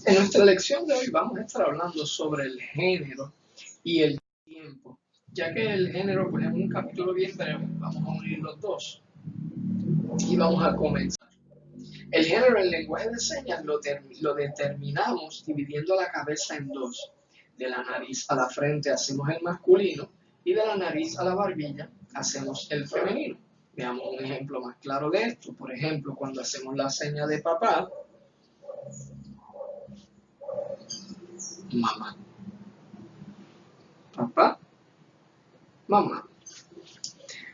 En nuestra lección de hoy vamos a estar hablando sobre el género y el tiempo. Ya que el género pues, es un capítulo bien breve, vamos a unir los dos y vamos a comenzar. El género en lenguaje de señas lo determinamos dividiendo la cabeza en dos. De la nariz a la frente hacemos el masculino y de la nariz a la barbilla hacemos el femenino. Veamos un ejemplo más claro de esto. Por ejemplo, cuando hacemos la seña de papá, mamá. Papá, mamá.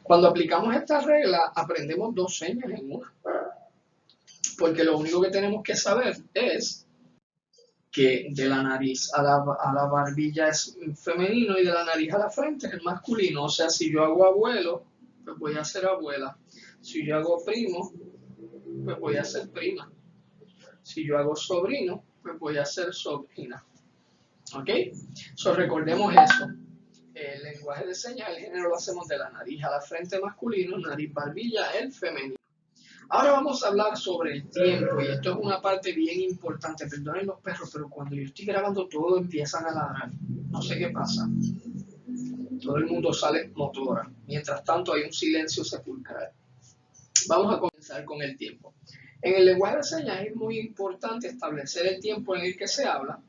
Cuando aplicamos esta regla, aprendemos dos señas en una. Porque lo único que tenemos que saber es que de la nariz a la barbilla es femenino y de la nariz a la frente es el masculino. O sea, si yo hago abuelo, pues voy a ser abuela. Si yo hago primo, pues voy a ser prima. Si yo hago sobrino, pues voy a ser sobrina. ¿Ok? So, recordemos eso. El lenguaje de señas, el género lo hacemos de la nariz a la frente masculino, nariz barbilla el femenino. Ahora vamos a hablar sobre el tiempo y esto es una parte bien importante. Perdonen los perros, pero cuando yo estoy grabando todo empiezan a ladrar. No sé qué pasa. Todo el mundo sale motora. Mientras tanto hay un silencio sepulcral. Vamos a comenzar con el tiempo. En el lenguaje de señas es muy importante establecer el tiempo en el que se habla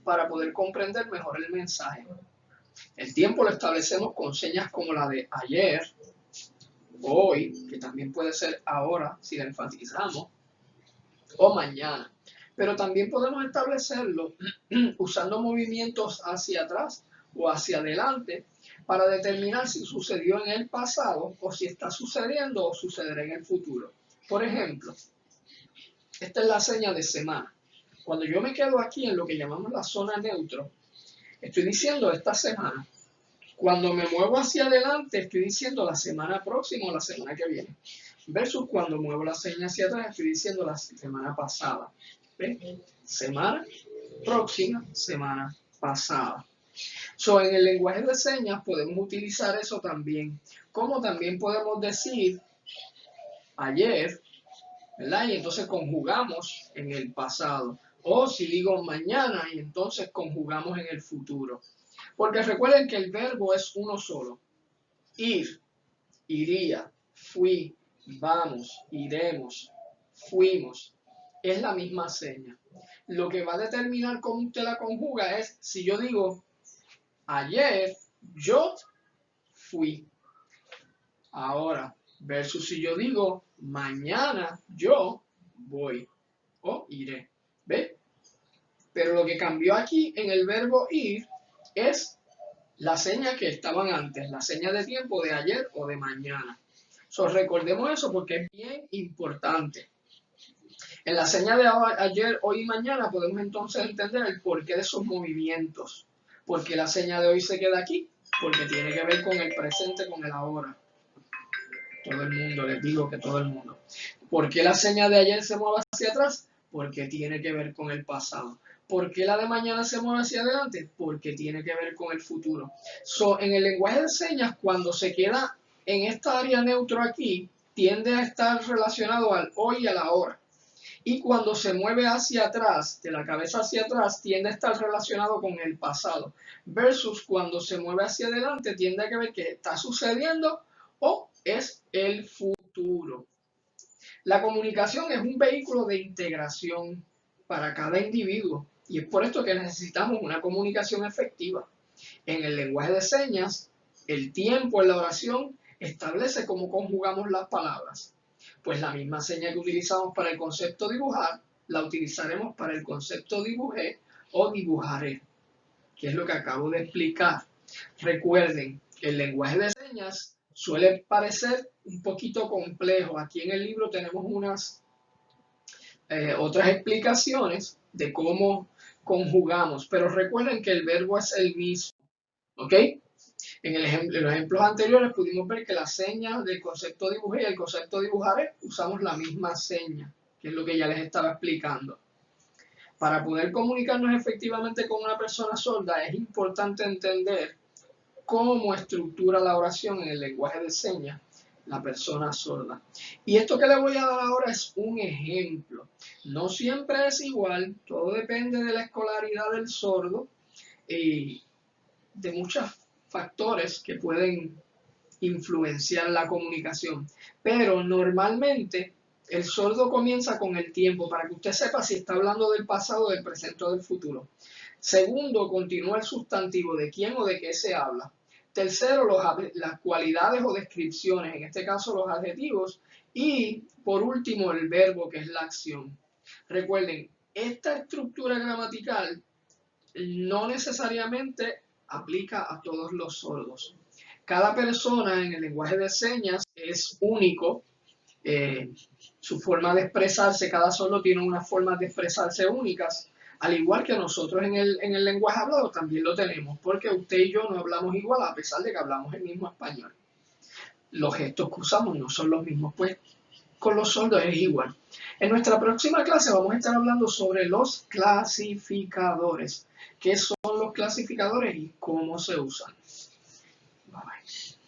para poder comprender mejor el mensaje. El tiempo lo establecemos con señas como la de ayer, hoy, que también puede ser ahora si la enfatizamos, o mañana. Pero también podemos establecerlo usando movimientos hacia atrás o hacia adelante para determinar si sucedió en el pasado o si está sucediendo o sucederá en el futuro. Por ejemplo, esta es la seña de semana. Cuando yo me quedo aquí en lo que llamamos la zona neutro, estoy diciendo esta semana. Cuando me muevo hacia adelante, estoy diciendo la semana próxima o la semana que viene. Versus cuando muevo la seña hacia atrás, estoy diciendo la semana pasada. ¿Ven? Semana próxima, semana pasada. So, en el lenguaje de señas podemos utilizar eso también. Como también podemos decir ayer, ¿verdad? Y entonces conjugamos en el pasado. O si digo mañana, y entonces conjugamos en el futuro. Porque recuerden que el verbo es uno solo. Ir, iría, fui, vamos, iremos, fuimos. Es la misma seña. Lo que va a determinar cómo usted la conjuga es si yo digo ayer yo fui. Ahora, versus si yo digo mañana yo voy o iré. ¿Ve? Pero lo que cambió aquí en el verbo ir es la seña que estaban antes, la seña de tiempo de ayer o de mañana. So, recordemos eso porque es bien importante. En la seña de ayer, hoy y mañana podemos entonces entender el porqué de esos movimientos. ¿Por qué la seña de hoy se queda aquí? Porque tiene que ver con el presente, con el ahora. Todo el mundo, les digo que todo el mundo. ¿Por qué la seña de ayer se mueve hacia atrás? Porque tiene que ver con el pasado. ¿Por qué la de mañana se mueve hacia adelante? Porque tiene que ver con el futuro. So, en el lenguaje de señas, cuando se queda en esta área neutro aquí, tiende a estar relacionado al hoy y a la hora. Y cuando se mueve hacia atrás, de la cabeza hacia atrás, tiende a estar relacionado con el pasado. Versus cuando se mueve hacia adelante, tiende a ver qué está sucediendo o es el futuro. La comunicación es un vehículo de integración para cada individuo y es por esto que necesitamos una comunicación efectiva. En el lenguaje de señas, el tiempo en la oración establece cómo conjugamos las palabras. Pues la misma seña que utilizamos para el concepto dibujar, la utilizaremos para el concepto dibujé o dibujaré, que es lo que acabo de explicar. Recuerden que el lenguaje de señas suele parecer un poquito complejo. Aquí en el libro tenemos unas otras explicaciones de cómo conjugamos, pero recuerden que el verbo es el mismo, ¿ok? En los ejemplos anteriores pudimos ver que la seña del concepto dibujé y el concepto dibujaré usamos la misma seña, que es lo que ya les estaba explicando. Para poder comunicarnos efectivamente con una persona sorda es importante entender cómo estructura la oración en el lenguaje de señas la persona sorda. Y esto que le voy a dar ahora es un ejemplo. No siempre es igual, todo depende de la escolaridad del sordo y de muchos factores que pueden influenciar la comunicación. Pero normalmente el sordo comienza con el tiempo, para que usted sepa si está hablando del pasado, del presente o del futuro. Segundo, continúa el sustantivo de quién o de qué se habla. Tercero, las cualidades o descripciones, en este caso los adjetivos. Y por último, el verbo, que es la acción. Recuerden, esta estructura gramatical no necesariamente aplica a todos los sordos. Cada persona en el lenguaje de señas es único. Su forma de expresarse, cada sordo tiene unas formas de expresarse únicas, al igual que nosotros en el lenguaje hablado también lo tenemos, porque usted y yo no hablamos igual a pesar de que hablamos el mismo español. Los gestos que usamos no son los mismos, pues con los sordos es igual. En nuestra próxima clase vamos a estar hablando sobre los clasificadores. ¿Qué son los clasificadores y cómo se usan? Bye bye.